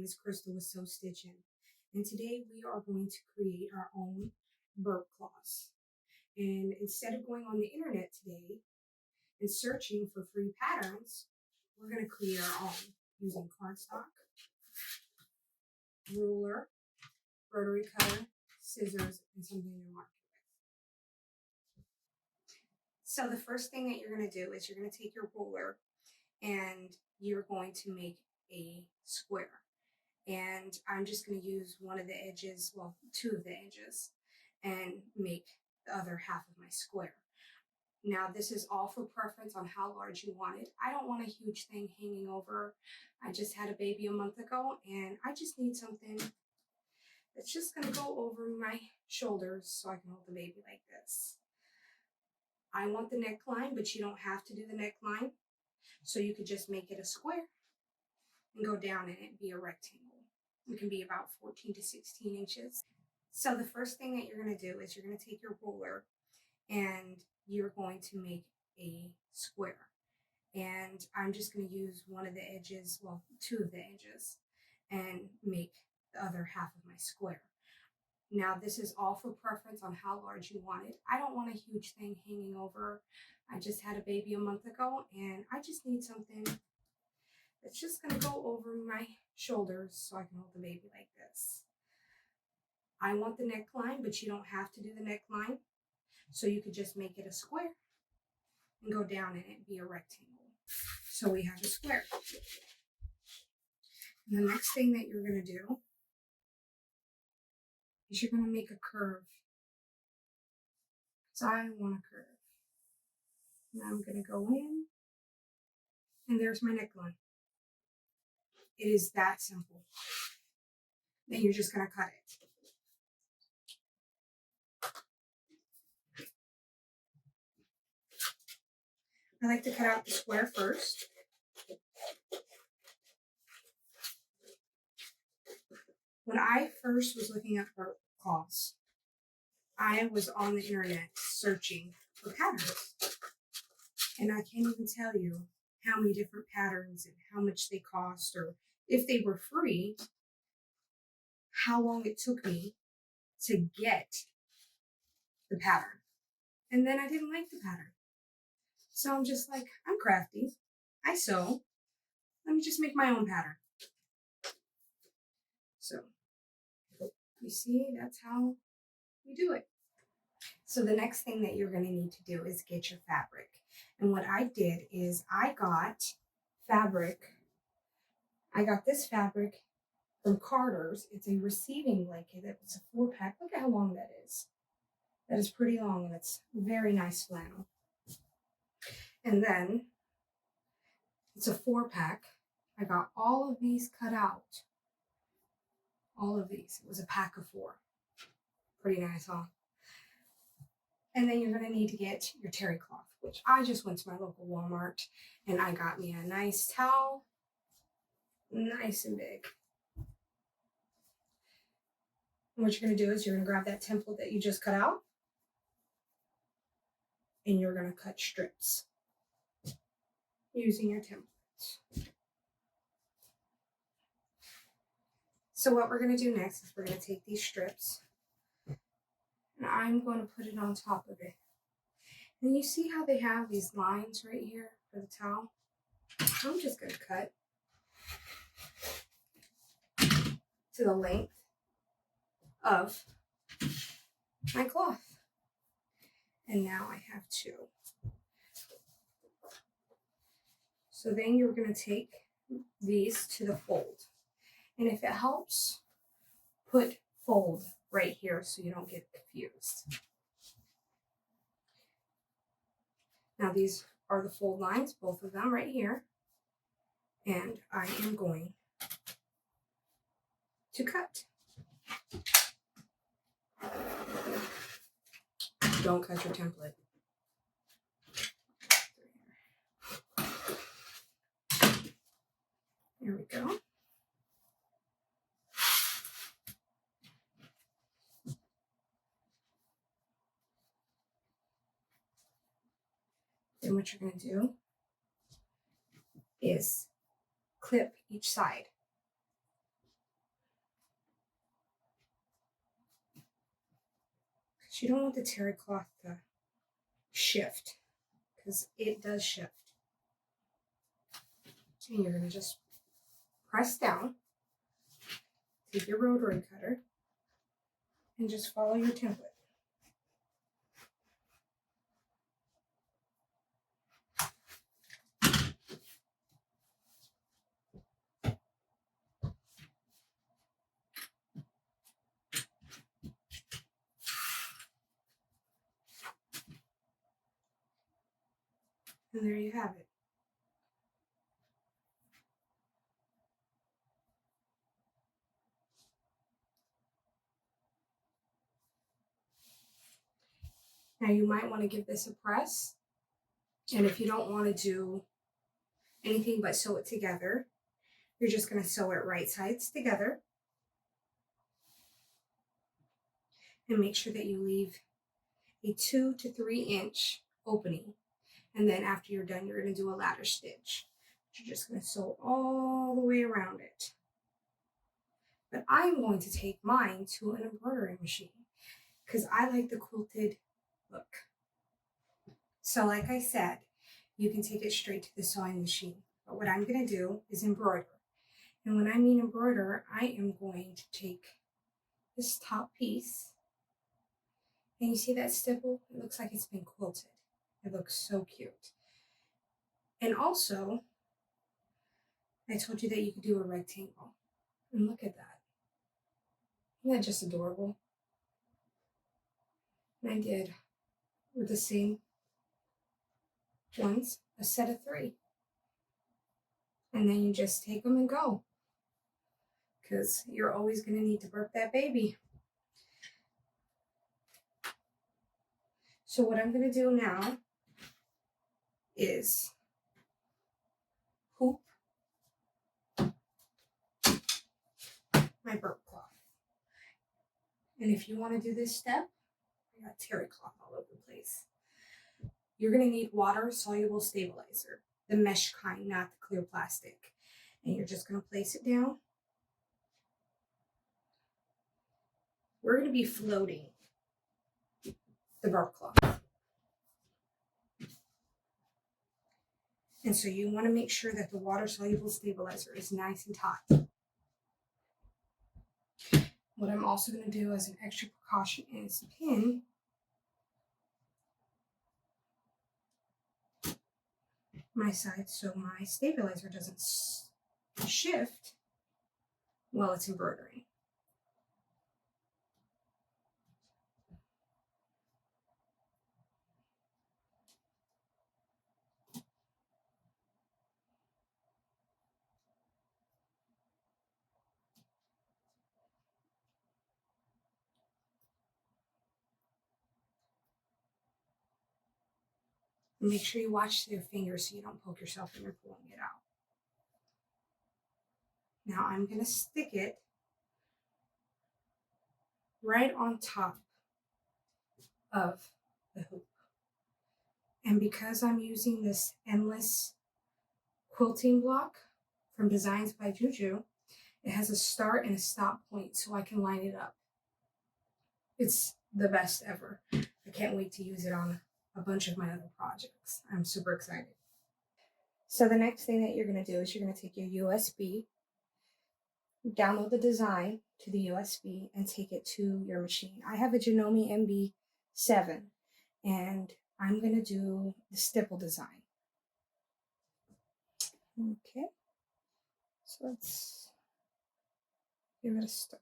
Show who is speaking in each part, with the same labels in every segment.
Speaker 1: is Crystal with Sew Stitching, and today we are going to create our own burp cloths. And instead of going on the internet today and searching for free patterns, we're going to create our own using cardstock, ruler, rotary cutter, scissors, and something to mark it with. So the first thing that you're going to do is you're going to take your ruler and you're going to make a square. And I'm just going to use one of the edges, well, two of the edges, and make the other half of my square. Now, this is all for preference on how large you want it. I don't want a huge thing hanging over. I just had a baby a month ago, and I just need something that's just going to go over my shoulders so I can hold the baby like this. I want the neckline, but you don't have to do the neckline. So you could just make it a square and go down in it and be a rectangle. It can be about 14 to 16 inches. So the first thing that you're going to do is you're going to take your ruler and you're going to make a square. And I'm just going to use one of the edges, well, two of the edges, and make the other half of my square. Now, this is all for preference on how large you want it. I don't want a huge thing hanging over. I just had a baby a month ago, and I just need something that's just going to go over my shoulders so I can hold the baby like this. I want the neckline, but you don't have to do the neckline. So you could just make it a square and go down in it and be a rectangle. So we have a square. And the next thing that you're going to do is you're going to make a curve. So I want a curve. Now I'm going to go in, and there's my neckline. It is that simple. Then you're just going to cut it. I like to cut out the square first. When I first was looking at burp cloths, I was on the internet searching for patterns. And I can't even tell you how many different patterns and how much they cost, or if they were free, how long it took me to get the pattern. And then I didn't like the pattern. So I'm just like, I'm crafty. I sew. Let me just make my own pattern. So you see, that's how we do it. So the next thing that you're going to need to do is get your fabric. And what I did is I got fabric. I got this fabric from Carter's. It's a receiving blanket. It's a 4-pack. Look at how long that is. That is pretty long, and it's very nice flannel. And then it's a 4-pack. I got all of these cut out. All of these. It was a pack of 4. Pretty nice, huh? And then you're going to need to get your terry cloth, which I just went to my local Walmart and I got me a nice towel, nice and big. And what you're going to do is you're going to grab that template that you just cut out and you're going to cut strips using your template. So what we're going to do next is we're going to take these strips and I'm going to put it on top of it. And you see how they have these lines right here for the towel? I'm just going to cut to the length of my cloth. And now I have 2. So then you're going to take these to the fold. And if it helps, put fold right here so you don't get confused. Now these are the fold lines, both of them right here. And I am going to cut. Don't cut your template. There we go. Then what you're going to do is clip each side. because you don't want the terry cloth to shift, because it does shift. And you're going to just press down, take your rotary cutter, and just follow your template. And there you have it. Now you might want to give this a press, and if you don't want to do anything but sew it together, you're just going to sew it right sides together, and make sure that you leave a 2 to 3 inch opening. And then after you're done, you're going to do a ladder stitch. You're just going to sew all the way around it. But I'm going to take mine to an embroidery machine because I like the quilted look. So like I said, you can take it straight to the sewing machine. But what I'm going to do is embroider. And when I mean embroider, I am going to take this top piece. And you see that stipple? It looks like it's been quilted. It looks so cute. And also, I told you that you could do a rectangle. And look at that. Isn't that just adorable? And I did with the same ones, a set of 3. And then you just take them and go. Because you're always going to need to burp that baby. So what I'm going to do now is hoop my burp cloth. And if you want to do this step, I got terry cloth all over the place. You're going to need water-soluble stabilizer, the mesh kind, not the clear plastic. And you're just going to place it down. We're going to be floating the burp cloth. And so you want to make sure that the water-soluble stabilizer is nice and taut. What I'm also going to do as an extra precaution is pin my side so my stabilizer doesn't shift while it's embroidering. And make sure you watch your fingers so you don't poke yourself when you're pulling it out. Now I'm going to stick it right on top of the hoop. And because I'm using this endless quilting block from Designs by Juju, it has a start and a stop point so I can line it up. It's the best ever. I can't wait to use it on a bunch of my other projects. I'm super excited. So the next thing that you're going to do is you're going to take your USB, download the design to the USB, and take it to your machine. I have a Janome MB7, and I'm going to do the stipple design. Okay, so let's give it a start.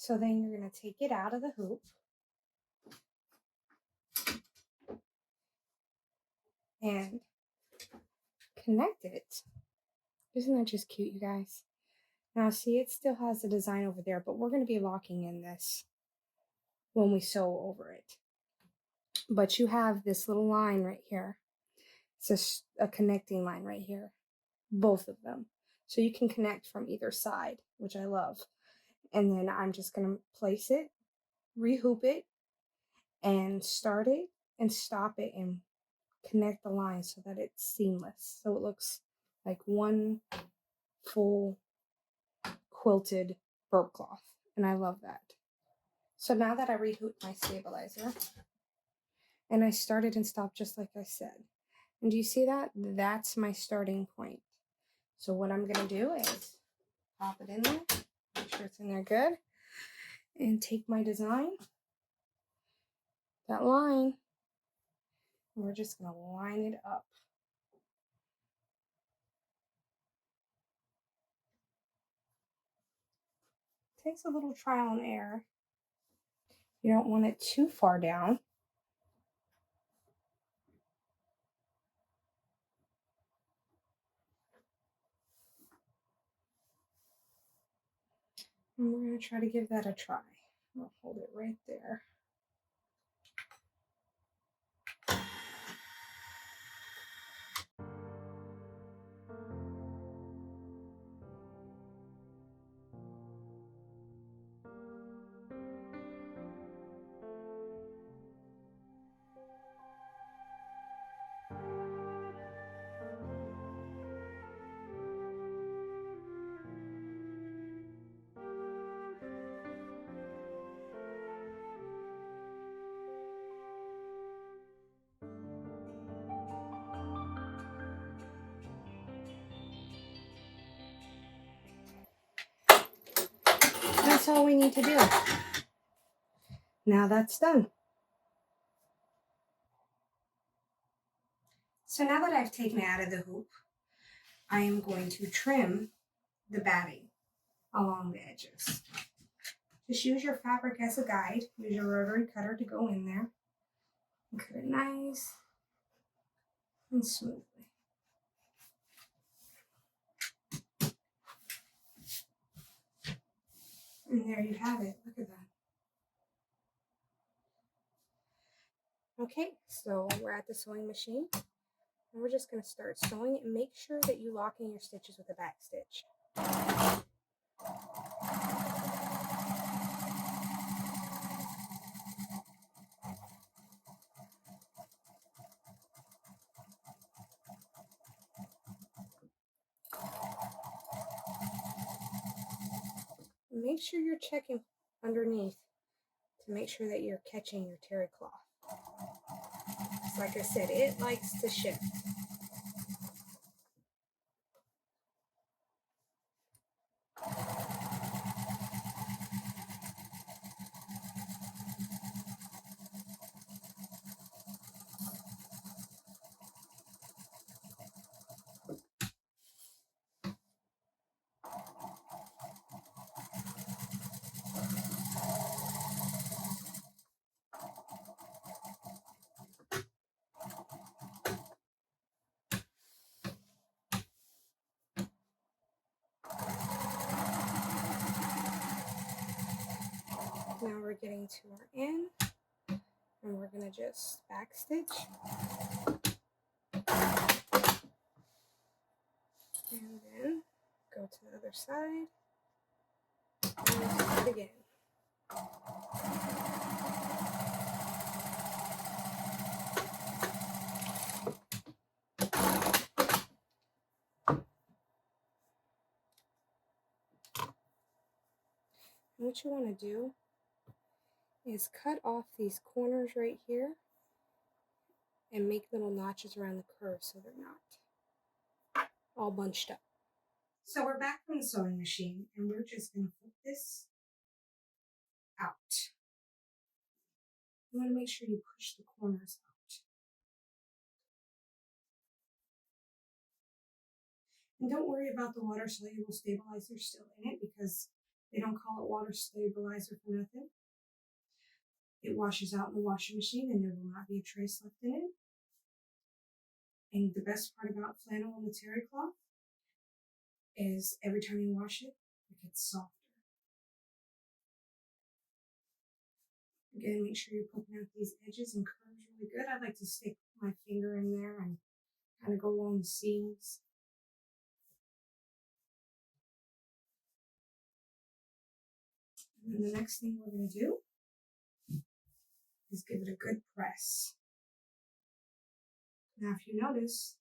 Speaker 1: So then you're going to take it out of the hoop and connect it. Isn't that just cute, you guys? Now see, it still has the design over there, but we're going to be locking in this when we sew over it. But you have this little line right here. It's a connecting line right here, both of them. So you can connect from either side, which I love. And then I'm just going to place it, rehoop it, and start it and stop it and connect the lines so that it's seamless. So it looks like one full quilted burp cloth. And I love that. So now that I rehooped my stabilizer and I started and stopped just like I said. And do you see that? That's my starting point. So what I'm going to do is pop it in there, make sure it's in there good, and take my design, that line, and we're just going to line it up. It takes a little trial and error. You don't want it too far down. And we're going to try to give that a try. I'll hold it right there. That's all we need to do. Now that's done. So now that I've taken it out of the hoop, I am going to trim the batting along the edges. Just use your fabric as a guide. Use your rotary cutter to go in there and cut it nice and smoothly. And there you have it. Look at that. Okay, so we're at the sewing machine. And we're just going to start sewing and make sure that you lock in your stitches with a back stitch. Make sure you're checking underneath to make sure that you're catching your terry cloth. Like I said, it likes to shift. Now we're getting to our end, and we're going to just back stitch. And then go to the other side and start again. And what you want to do is cut off these corners right here and make little notches around the curve so they're not all bunched up. So we're back from the sewing machine, and we're just going to put this out. You want to make sure you push the corners out. And don't worry about the water soluble stabilizer still in it, because They don't call it water stabilizer for nothing. It washes out in the washing machine and there will not be a trace left in it. And the best part about flannel and the terry cloth is every time you wash it, it gets softer. Again, make sure you're poking out these edges and curves really good. I like to stick my finger in there and kind of go along the seams. And then the next thing we're going to do is give it a good press. Now, if you notice,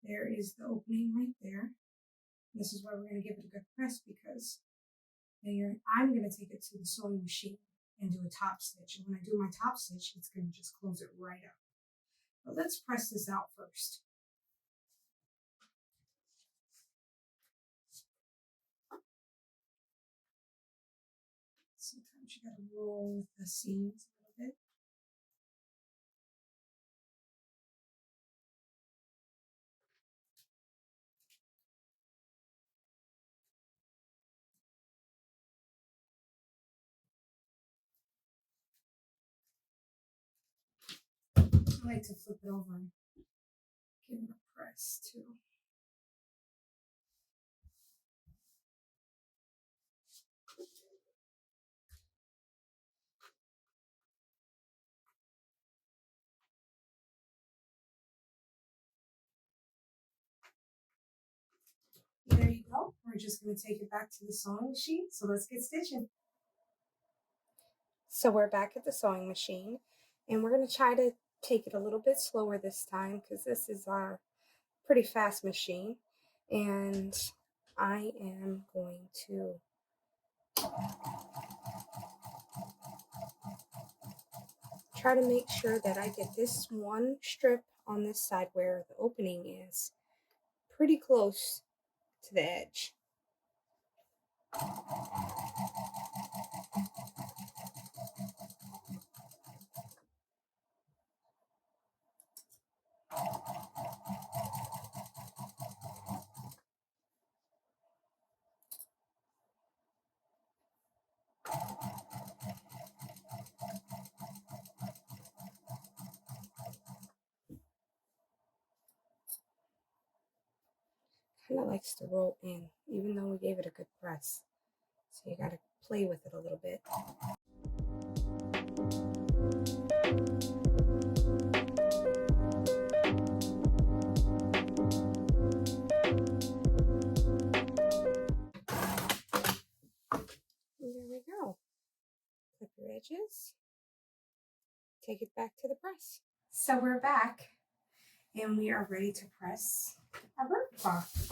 Speaker 1: there is the opening right there. This is why we're going to give it a good press, because then I'm going to take it to the sewing machine and do a top stitch. And when I do my top stitch, it's going to just close it right up. But let's press this out first. Sometimes you got to roll with the seams a little bit. I like to flip it over and give it a press too. There you go. We're just going to take it back to the sewing machine. So let's get stitching. So we're back at the sewing machine, and we're going to try to take it a little bit slower this time because this is our pretty fast machine. And I am going to try to make sure that I get this one strip on this side where the opening is pretty close to the edge. Kind of likes to roll in, even though we gave it a good press. So you got to play with it a little bit. And there we go. Clip your edges. Take it back to the press. So we're back, and we are ready to press our burp cloth.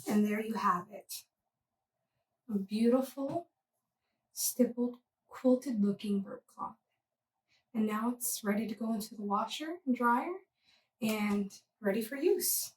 Speaker 1: And there you have it. A beautiful, stippled, quilted looking burp cloth. And now it's ready to go into the washer and dryer and ready for use.